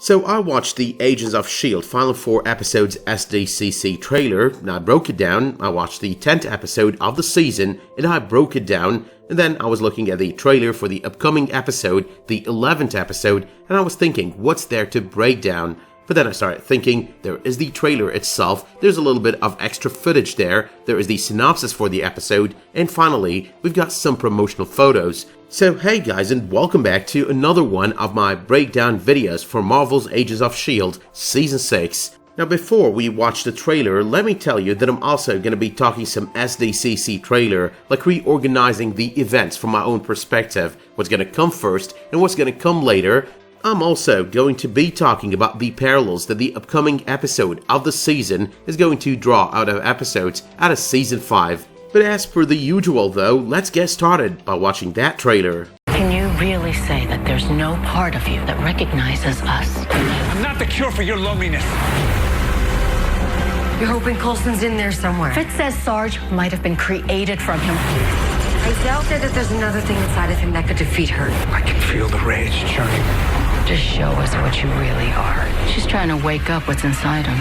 So I watched the Agents of S.H.I.E.L.D. Final 4 episodes SDCC trailer, and I broke it down. I watched the 10th episode of the season, and I broke it down. And then I was looking at the trailer for the upcoming episode, the 11th episode, and I was thinking, what's there to break down? But then I started thinking, there is the trailer itself, there's a little bit of extra footage there is the synopsis for the episode, and finally, we've got some promotional photos. So hey guys, and welcome back to another one of my breakdown videos for Marvel's Agents of S.H.I.E.L.D. Season 6. Now before we watch the trailer, let me tell you that I'm also going to be talking some SDCC trailer, like reorganizing the events from my own perspective, what's going to come first and what's going to come later. I'm also going to be talking about the parallels that the upcoming episode of the season is going to draw out of episodes out of Season 5. But as per the usual though, let's get started by watching that trailer. Can you really say that there's no part of you that recognizes us? I'm not the cure for your loneliness. You're hoping Coulson's in there somewhere. Fitz says Sarge might have been created from him. Isel said that there's another thing inside of him that could defeat her. I can feel the rage churning. Just show us what you really are. She's trying to wake up what's inside him.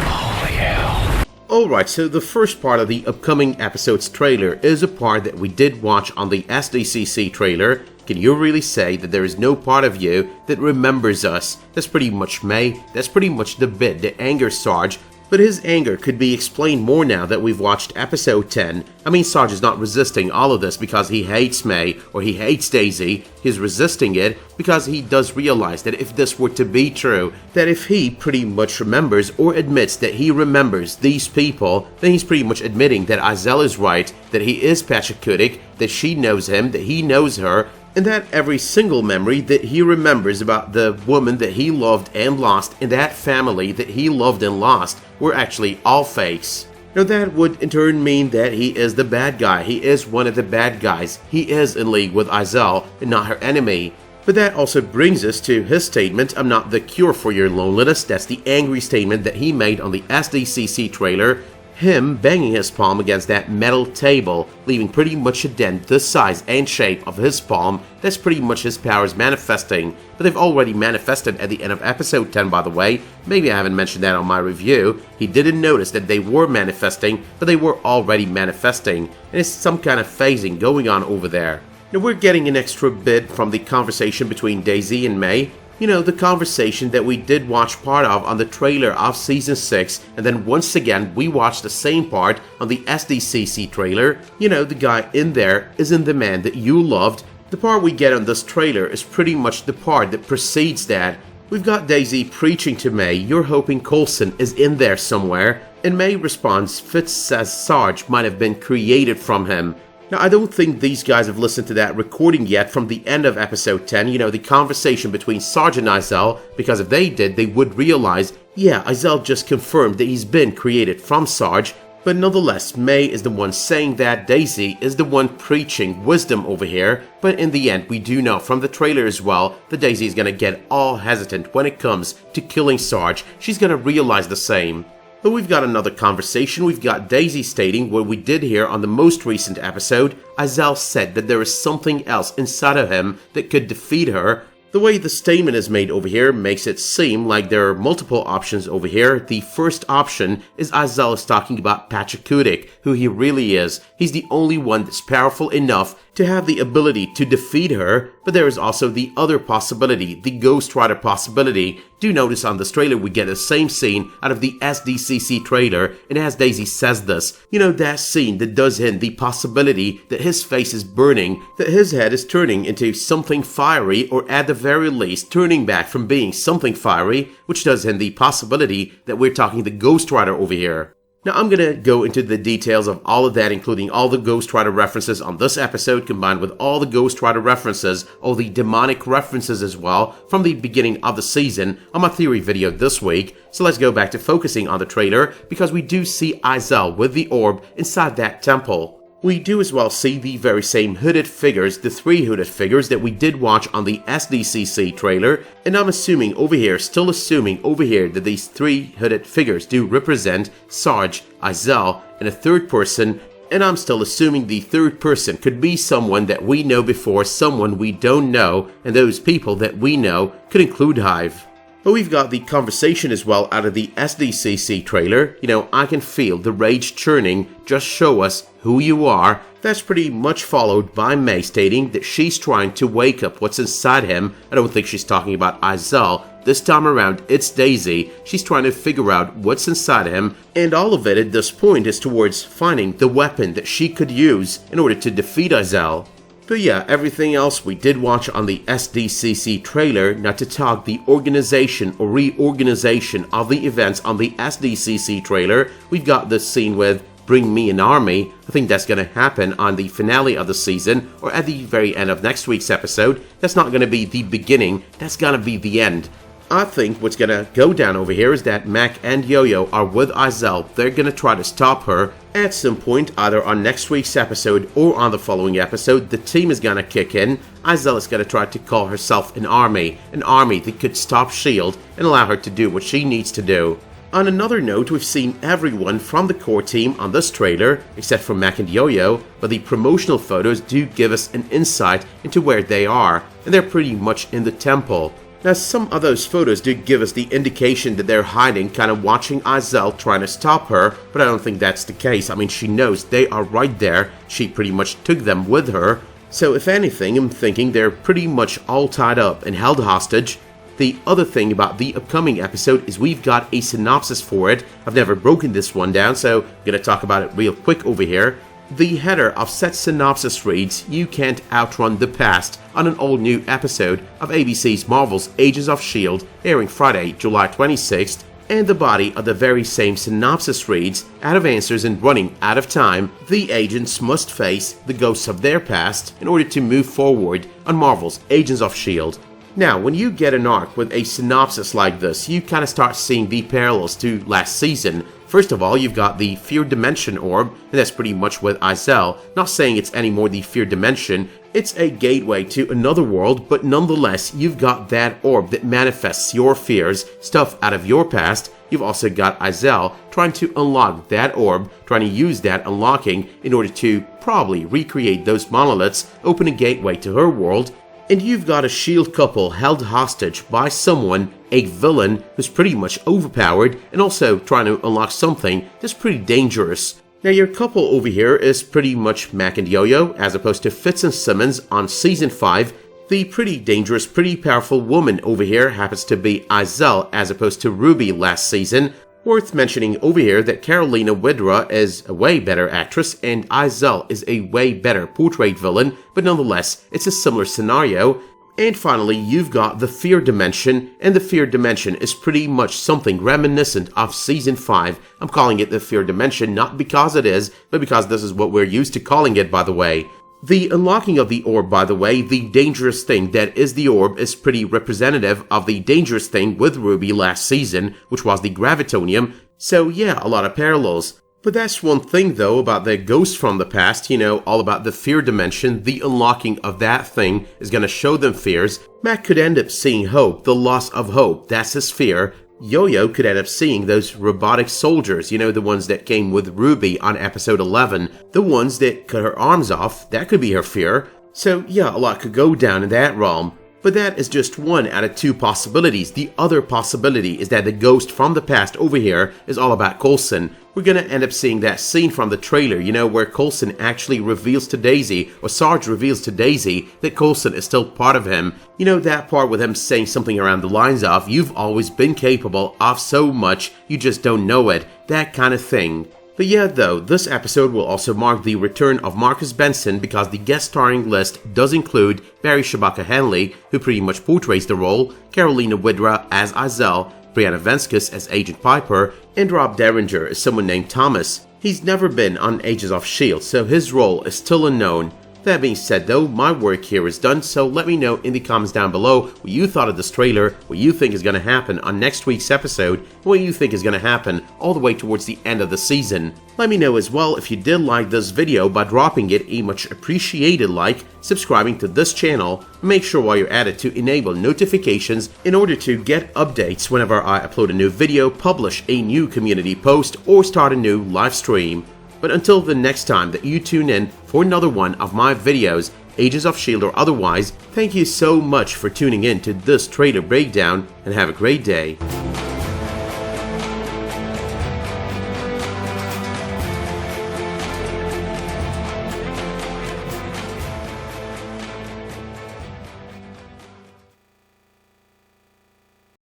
Holy hell. Alright, so the first part of the upcoming episode's trailer is a part that we did watch on the SDCC trailer. Can you really say that there is no part of you that remembers us? That's pretty much May, that's pretty much the bit that angers Sarge. But his anger could be explained more now that we've watched episode 10. I mean, Sarge is not resisting all of this because he hates May or he hates Daisy. He's resisting it because he does realize that if this were to be true, that if he pretty much remembers or admits that he remembers these people, then he's pretty much admitting that Isel is right, that he is Pachacuti, that she knows him, that he knows her, and that every single memory that he remembers about the woman that he loved and lost and that family that he loved and lost were actually all fakes. Now that would in turn mean that he is the bad guy, he is one of the bad guys, he is in league with Isel and not her enemy. But that also brings us to his statement, I'm not the cure for your loneliness. That's the angry statement that he made on the SDCC trailer. Him banging his palm against that metal table, leaving pretty much a dent the size and shape of his palm. That's pretty much his powers manifesting. But they've already manifested at the end of episode 10, by the way. Maybe I haven't mentioned that on my review. He didn't notice that they were manifesting, but they were already manifesting. And it's some kind of phasing going on over there. Now we're getting an extra bit from the conversation between Daisy and May. You know, the conversation that we did watch part of on the trailer of Season 6, and then once again we watched the same part on the SDCC trailer. You know, the guy in there isn't the man that you loved. The part we get on this trailer is pretty much the part that precedes that. We've got Daisy preaching to May, you're hoping Coulson is in there somewhere, and May responds, Fitz says Sarge might have been created from him. Now, I don't think these guys have listened to that recording yet from the end of episode 10, you know, the conversation between Sarge and Isel, because if they did, they would realize, yeah, Isel just confirmed that he's been created from Sarge, but nonetheless, May is the one saying that, Daisy is the one preaching wisdom over here, but in the end, we do know from the trailer as well that Daisy is gonna get all hesitant when it comes to killing Sarge. She's gonna realize the same. But we've got another conversation. We've got Daisy stating what we did hear on the most recent episode. Isel said that there is something else inside of him that could defeat her. The way the statement is made over here makes it seem like there are multiple options over here. The first option is Isel is talking about Pachacuti, who he really is. He's the only one that's powerful enough to have the ability to defeat her, but there is also the other possibility, the Ghost Rider possibility. Do notice on this trailer we get the same scene out of the SDCC trailer, and as Daisy says this, you know, that scene that does hint the possibility that his face is burning, that his head is turning into something fiery, or at the very least turning back from being something fiery, which does hint the possibility that we're talking the Ghost Rider over here. Now I'm gonna go into the details of all of that, including all the Ghost Rider references on this episode, combined with all the Ghost Rider references, all the demonic references as well, from the beginning of the season on my theory video this week. So let's go back to focusing on the trailer, because we do see Isel with the orb inside that temple. We do as well see the very same hooded figures, the 3 hooded figures that we did watch on the SDCC trailer, and I'm assuming over here, still assuming over here, that these 3 hooded figures do represent Sarge, Isel, and a third person, And I'm still assuming the third person could be someone that we know before, someone we don't know, and those people that we know could include Hive. But we've got the conversation as well out of the SDCC trailer. I can feel the rage churning, just show us who you are. That's pretty much followed by May stating that she's trying to wake up what's inside him. I don't think she's talking about Izel. This time around, it's Daisy. She's trying to figure out what's inside him, and all of it at this point is towards finding the weapon that she could use in order to defeat Izel. But yeah, everything else we did watch on the SDCC trailer, not to talk the organization or reorganization of the events on the SDCC trailer. We've got this scene with Bring Me an Army. I think that's going to happen on the finale of the season or at the very end of next week's episode. That's not going to be the beginning, that's going to be the end. I think what's going to go down over here is that Mac and Yo-Yo are with Izel. They're going to try to stop her. At some point, either on next week's episode or on the following episode, the team is going to kick in. Izel is going to try to call herself an army that could stop S.H.I.E.L.D. and allow her to do what she needs to do. On another note, we've seen everyone from the core team on this trailer, except for Mac and Yo-Yo, but the promotional photos do give us an insight into where they are, and they're pretty much in the temple. Now, some of those photos do give us the indication that they're hiding, kind of watching Izel trying to stop her, but I don't think that's the case. I mean, she knows they are right there. She pretty much took them with her. So if anything, I'm thinking they're pretty much all tied up and held hostage. The other thing about the upcoming episode is we've got a synopsis for it. I've never broken this one down, so I'm going to talk about it real quick over here. The header of said synopsis reads, "You can't outrun the past," on an all-new episode of ABC's Marvel's Agents of S.H.I.E.L.D., airing Friday, July 26th. And the body of the very same synopsis reads, "Out of answers and running out of time, the agents must face the ghosts of their past in order to move forward on Marvel's Agents of S.H.I.E.L.D." Now, when you get an arc with a synopsis like this, you kind of start seeing the parallels to last season. First of all, you've got the Fear Dimension orb, and that's pretty much with Izel. Not saying it's any more the Fear Dimension, it's a gateway to another world, but nonetheless, you've got that orb that manifests your fears, stuff out of your past. You've also got Izel trying to unlock that orb, trying to use that unlocking in order to probably recreate those monoliths, open a gateway to her world. And you've got a S.H.I.E.L.D. couple held hostage by someone, a villain who's pretty much overpowered and also trying to unlock something that's pretty dangerous. Now your couple over here is pretty much Mac and Yo-Yo as opposed to Fitz and Simmons on Season 5. The pretty dangerous, pretty powerful woman over here happens to be Izel as opposed to Ruby last season. Worth mentioning over here that Carolina Widra is a way better actress and Izel is a way better portrayed villain, but nonetheless, it's a similar scenario. And finally, you've got the Fear Dimension, and the Fear Dimension is pretty much something reminiscent of Season 5. I'm calling it the Fear Dimension not because it is, but because this is what we're used to calling it, by the way. The unlocking of the orb, by the way, the dangerous thing that is the orb, is pretty representative of the dangerous thing with Ruby last season, which was the Gravitonium. So yeah, a lot of parallels. But that's one thing though about the ghosts from the past, all about the Fear Dimension. The unlocking of that thing is going to show them fears. Mac could end up seeing hope, the loss of hope, that's his fear. Yo-Yo could end up seeing those robotic soldiers, the ones that came with Ruby on episode 11. The ones that cut her arms off, that could be her fear. So yeah, a lot could go down in that realm. But that is just one out of two possibilities. The other possibility is that the ghost from the past over here is all about Coulson. We're gonna end up seeing that scene from the trailer, where Coulson actually reveals to Daisy, or Sarge reveals to Daisy, that Coulson is still part of him. That part with him saying something around the lines of, "You've always been capable of so much, you just don't know it," that kind of thing. But yeah though, this episode will also mark the return of Marcus Benson because the guest starring list does include Barry Shabaka Henley, who pretty much portrays the role, Carolina Widra as Izel, Brianna Venskis as Agent Piper, and Rob Derringer as someone named Thomas. He's never been on Agents of S.H.I.E.L.D., so his role is still unknown. That being said though, my work here is done, so let me know in the comments down below what you thought of this trailer, what you think is going to happen on next week's episode, and what you think is going to happen all the way towards the end of the season. Let me know as well if you did like this video by dropping it a much appreciated like, subscribing to this channel, and make sure while you're at it to enable notifications in order to get updates whenever I upload a new video, publish a new community post, or start a new live stream. But until the next time that you tune in for another one of my videos, Agents of S.H.I.E.L.D. or otherwise, thank you so much for tuning in to this trailer breakdown and have a great day.